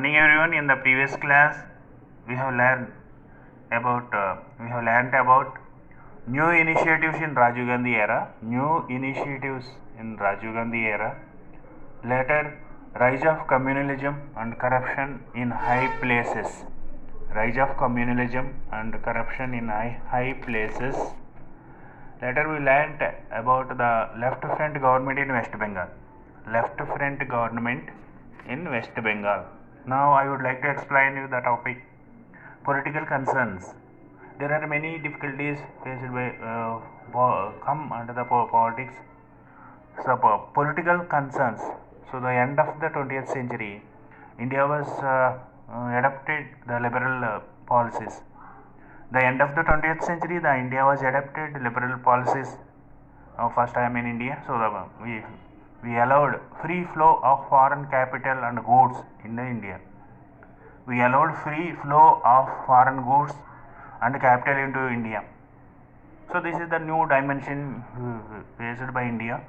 Morning everyone. In the previous class, we have learned about new initiatives in Rajiv Gandhi era. Later, rise of communalism and corruption in high places. High places. Later, we learnt about the left front government in West Bengal. Now, I would like to explain you the topic political concerns. There are many difficulties faced by come under the politics. So, political concerns. So, the end of the 20th century, India was adopted the liberal policies. The end of the 20th century, the India was adopted liberal policies first time in India. So, we allowed free flow of foreign capital and goods in the India. We allowed free flow of foreign goods and capital into India. So, this is the new dimension faced by India.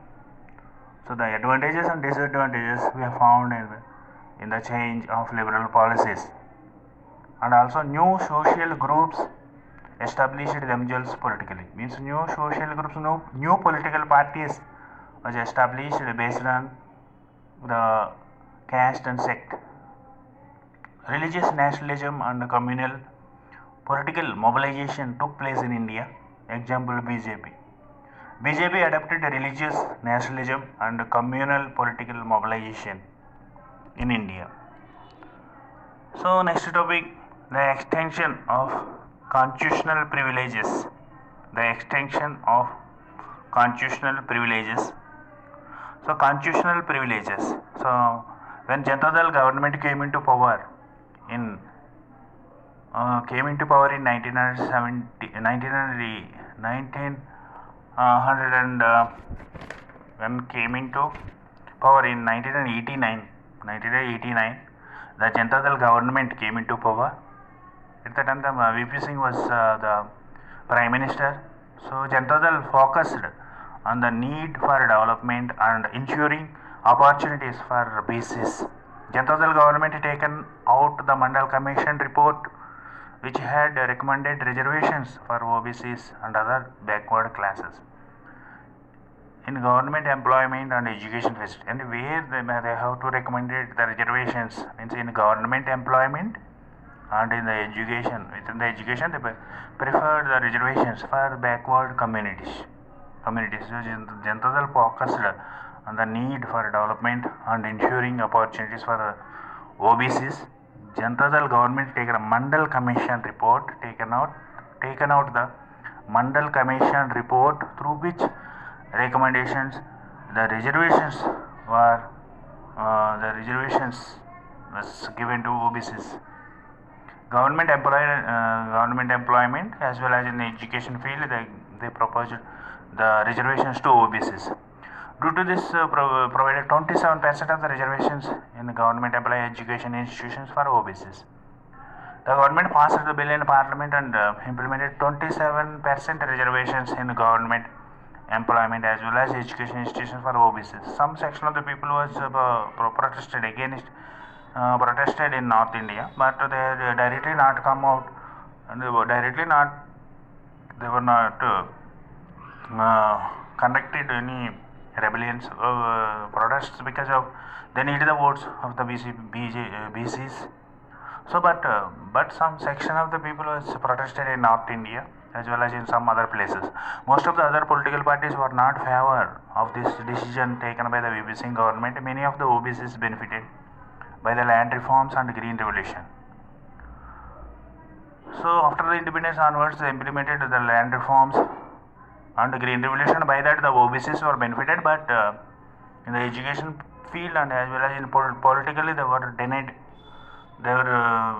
So, the advantages and disadvantages we have found in the change of liberal policies. And also new social groups established themselves politically. Means new social groups, new political parties was established based on the caste and sect. Religious nationalism and communal political mobilization took place in India. Example BJP. BJP adopted religious nationalism and communal political mobilization in India. So next topic, the extension of constitutional privileges. So constitutional privileges. So when Janata Dal government came into power in 1989, the Janata Dal government came into power. At that time, the VP Singh was the Prime Minister. So, Janata Dal focused on the need for development and ensuring opportunities for BCs. Janata Dal government taken out the Mandal Commission report, which had recommended reservations for OBCs and other backward classes in government employment and education facility. And where they have to recommend the reservations, means in government employment and in the education. Within the education, they preferred the reservations for backward communities. So Janata Dal focused on the need for development and ensuring opportunities for OBCs. Janata Dal government taken a Mandal Commission report, taken out the Mandal Commission report, through which recommendations the reservations was given to OBCs. Government employment as well as in the education field, they proposed the reservations to OBCs. Due to this, provided 27% of the reservations in the government employee education institutions for OBCs. The government passed the bill in Parliament and implemented 27% reservations in government employment as well as education institutions for OBCs. Some section of the people was protested in North India, but they directly not come out, and they were not conducted any rebellions protests because of they needed the votes of the BCs. So, but some section of the people was protested in North India as well as in some other places. Most of the other political parties were not favor of this decision taken by the VP Singh government. Many of the OBCs benefited by the land reforms and green revolution. So after the independence onwards, they implemented the land reforms and the green revolution. By that, the OBCs were benefited, but in the education field and as well as in politically, they were denied. They were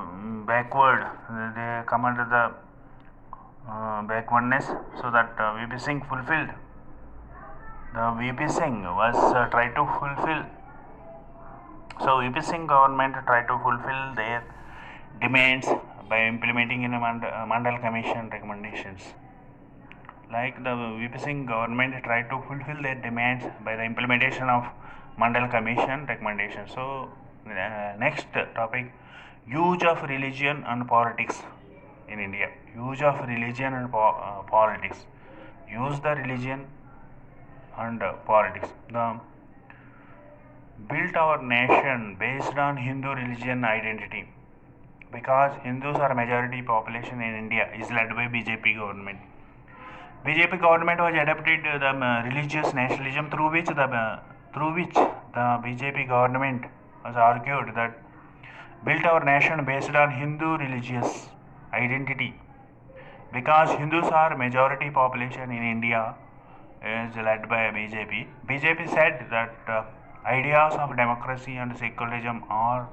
backward. They come under the backwardness. So that VP Singh fulfilled. The VP Singh was tried to fulfill. So VP Singh government tried to fulfill their demands by implementing in a Mandal Commission recommendations. Like the VP Singh government tried to fulfill their demands by the implementation of Mandal Commission recommendations. So Next topic: use of religion and politics in India. Use of religion and politics. Use the religion and politics. The built our nation based on Hindu religion identity, because Hindus are majority population in India, is led by BJP government. BJP government was adopted the religious nationalism through which the BJP government has argued that built our nation based on Hindu religious identity, because Hindus are majority population in India, is led by BJP. BJP said that ideas of democracy and secularism are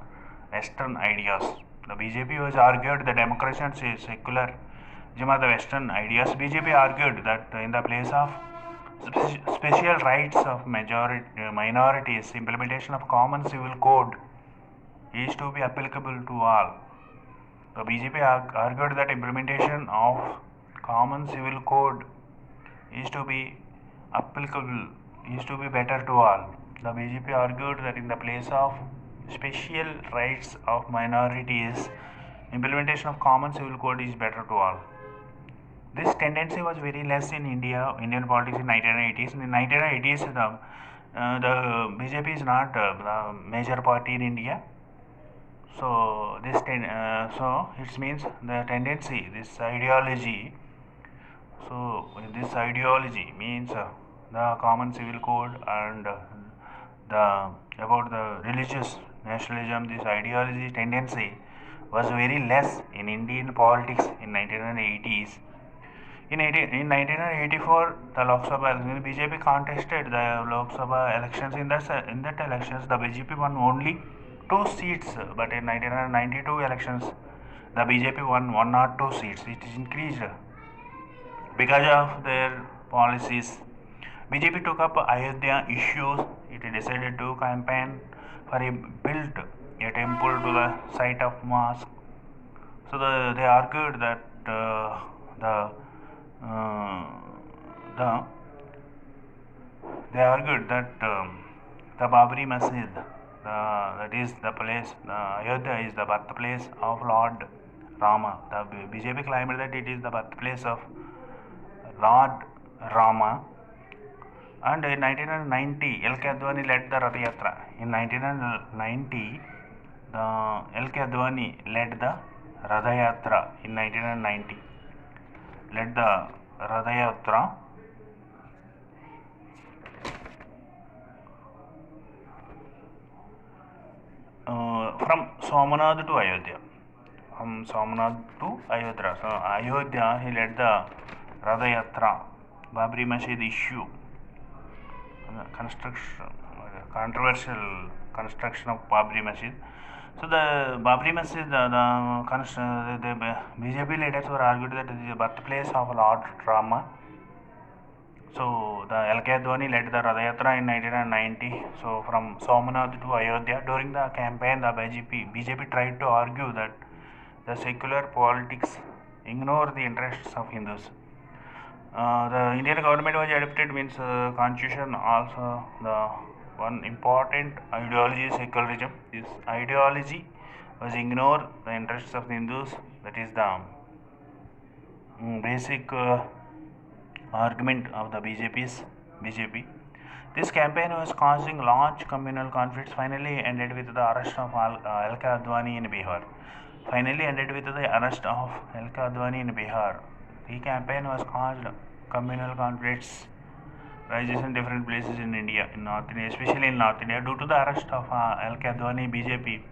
Western ideas. The BJP was argued that democracy and secularism are the Western ideas. BJP argued that in the place of special rights of minorities, implementation of common civil code is to be applicable to all. The BJP argued that implementation of common civil code is to be applicable, is to be better to all. The BJP argued that in the place of special rights of minorities, implementation of common civil code is better to all. This tendency was very less in Indian politics in 1980s. In 1980s, the BJP is not the major party in India. So so it means the tendency, this ideology. So this ideology means the common civil code and the about the religious nationalism. This ideology tendency was very less in Indian politics in 1980s. In 1984, the Lok Sabha BJP contested the Lok Sabha elections. In that elections, the BJP won only 2 seats, but in 1992 elections, the BJP won 102 seats. It is increased because of their policies. BJP took up Ayodhya issues. It decided to campaign for build a temple to the site of mosque. So they argued that the they argued that the Babri Masjid, that is the place, Ayodhya is the birthplace of Lord Rama. The BJP claimed that it is the birthplace of Lord Rama. And in 1990, L.K. Advani led the Rath Yatra. In 1990, L.K. Advani led the Rath Yatra in 1990. Led the Rath Yatra. From Somanath to Ayodhya. From Somanath to Ayodhya. So Ayodhya, he led the Rath Yatra. Babri Masjid issue. Controversial construction of Babri Masjid. So the Babri Masjid, the BJP leaders were argued that it is the birthplace of Lord Rama. So the L.K. Advani led the Rath Yatra in 1990. So from Somanath to Ayodhya. During the campaign, the BJP tried to argue that the secular politics ignore the interests of Hindus. The Indian government was adopted means constitution also the one important ideology is secularism. This ideology was ignore the interests of the Hindus. That is the basic argument of the BJP. This campaign was causing large communal conflicts. Finally ended with the arrest of L.K. Advani in Bihar. The campaign was caused communal conflicts rises in different places in India, in North India, especially in North India. Due to the arrest of L.K. Advani, BJP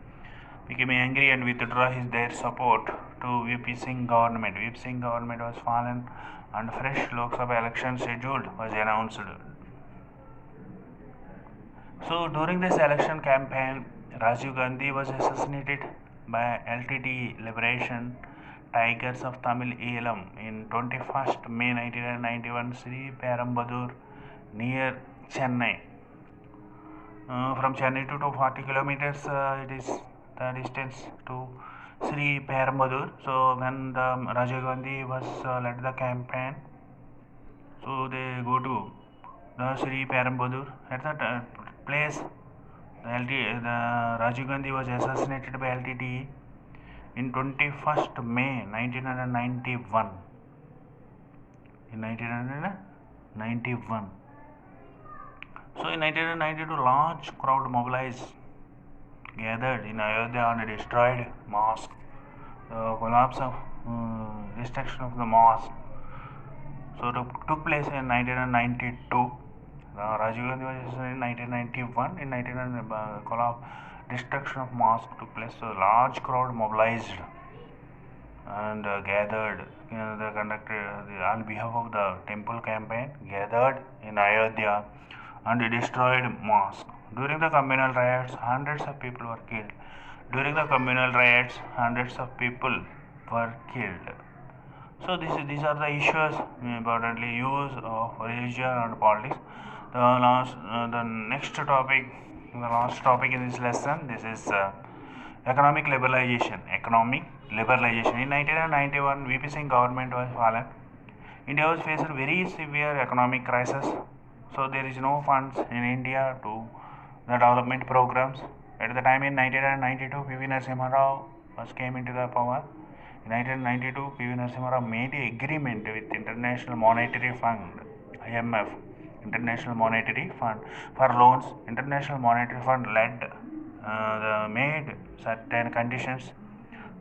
became angry and withdrew their support to VP Singh government. VP Singh government was fallen and fresh Lok Sabha election scheduled was announced. So during this election campaign, Rajiv Gandhi was assassinated by LTTE Liberation Tigers of Tamil Eelam in 21st May 1991, Sri Perambur near Chennai. From Chennai to 40 kilometers, it is the distance to Sri Perambur. So when the Rajiv Gandhi was led the campaign, so they go to the Sri Perambur. At that place, The Rajiv Gandhi was assassinated by LTTE in 21st May 1991. In 1991. So in 1992, large crowd mobilized, gathered in Ayodhya and destroyed mosque. The collapse of destruction of the mosque took place in 1992. Rajiv Gandhi was assassinated in 1991. In 1991, collapse destruction of mosque took place. So large crowd mobilized and gathered. They conducted on behalf of the temple campaign. Gathered in Ayodhya and destroyed mosque. During the communal riots, hundreds of people were killed. During the communal riots, hundreds of people were killed. So these are the issues, importantly use of religion and politics. The next topic, the last topic in this lesson. This is economic liberalization. Economic liberalization. In 1991, VP Singh government was fallen. India was faced very severe economic crisis. So there is no funds in India to the development programs. At the time in 1992, PV Narasimha Rao came into the power. In 1992, PV Narasimha Rao made an agreement with International Monetary Fund, IMF, International Monetary Fund for loans. International Monetary Fund made certain conditions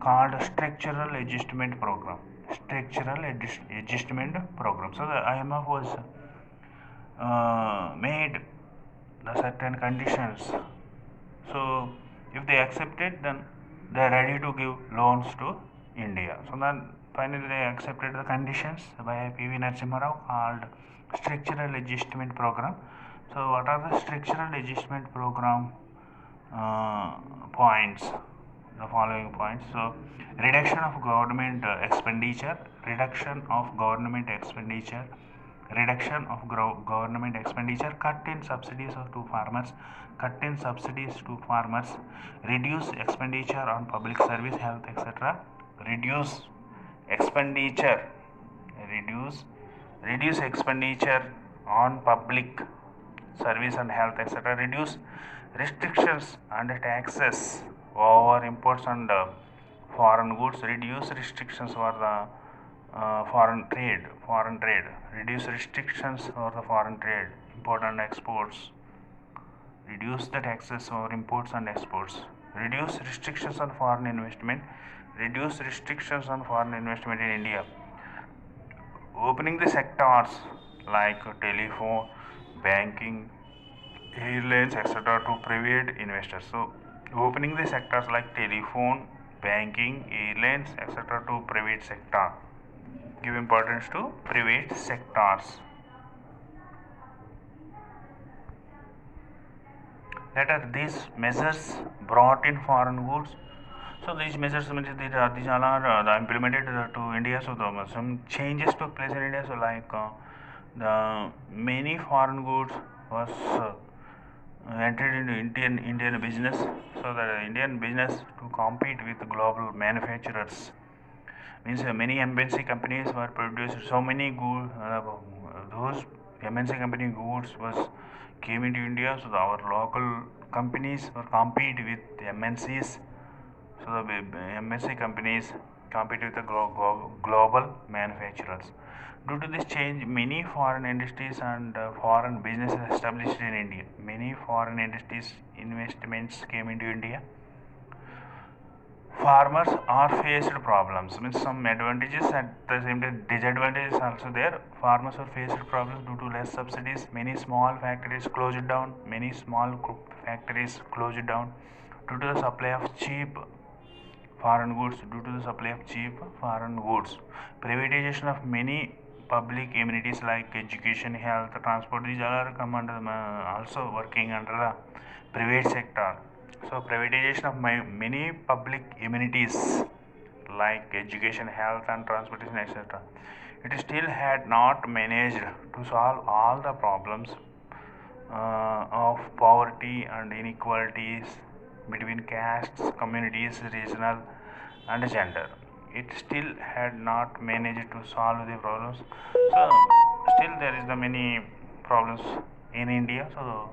called structural adjustment program. Structural adjustment program. So the IMF was made the certain conditions. So if they accept it, then they are ready to give loans to India. So then finally they accepted the conditions by PV Narasimha Rao called structural adjustment program. So what are the structural adjustment program points? The following points. So reduction of government expenditure, reduction of government expenditure, reduction of government expenditure, cut in subsidies to farmers, cut in subsidies to farmers, reduce expenditure on public service, health, etc. Reduce expenditure, reduce expenditure on public service and health, etc. Reduce restrictions and taxes over imports and foreign goods. Reduce restrictions over the foreign trade. Reduce restrictions over the foreign trade, import and exports. Reduce the taxes over imports and exports. Reduce restrictions on foreign investment. Reduce restrictions on foreign investment in India. Opening the sectors like telephone, banking, airlines, etc. to private investors. So opening the sectors like telephone, banking, airlines, etc. to private sector. Give importance to private sectors. Later, these measures brought in foreign goods. So these measures, these all are implemented to India. So some changes took place in India. So like the many foreign goods was entered into Indian business. So the Indian business to compete with global manufacturers. Means many MNC companies were produced. So many good those MNC company goods was came into India. So our local companies were compete with MNCs. So the MNC companies compete with the global manufacturers. Due to this change, many foreign industries and foreign businesses established in India. Many foreign industries investments came into India. Farmers are faced problems. Means some advantages at the same time disadvantages also there. Farmers are faced problems due to less subsidies. Many small factories closed down. Many small factories closed down due to the supply of cheap foreign goods. Due to the supply of cheap foreign goods, privatization of many public amenities like education, health, transport. These all are come under also working under the private sector. So privatization of many public amenities like education, health and transportation, etc. It still had not managed to solve all the problems of poverty and inequalities between castes, communities, regional and gender. It still had not managed to solve the problems. So still there is the many problems in India. So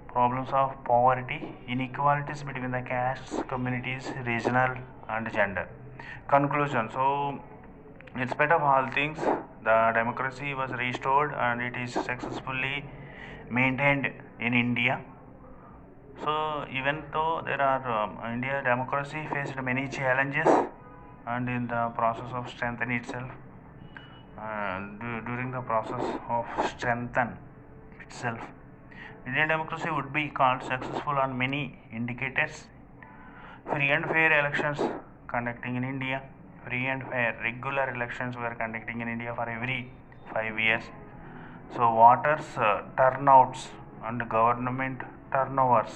problems of poverty, inequalities between the castes, communities, regional and gender. Conclusion. So, in spite of all things, the democracy was restored and it is successfully maintained in India. So, even though there are India democracy faced many challenges, and in the process of strengthening itself, during the process of strengthen itself, Indian democracy would be called successful on many indicators. Free and fair elections conducting in India. Free and fair regular elections were conducting in India for every 5 years. So voters turnouts and government turnovers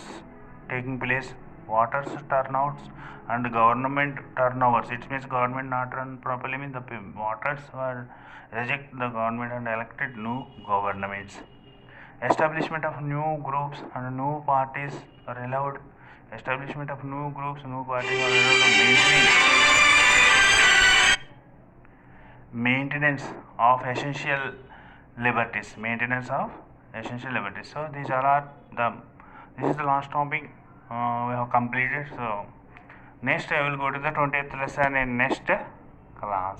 taking place. Voters turnouts and government turnovers. It means government not run properly means the voters were reject the government and elected new governments. Establishment of new groups and new parties are allowed. Establishment of new groups, new parties are allowed to maintenance of essential liberties. Maintenance of essential liberties. So these are the this is the last topic we have completed. So next I will go to the 20th lesson in next class.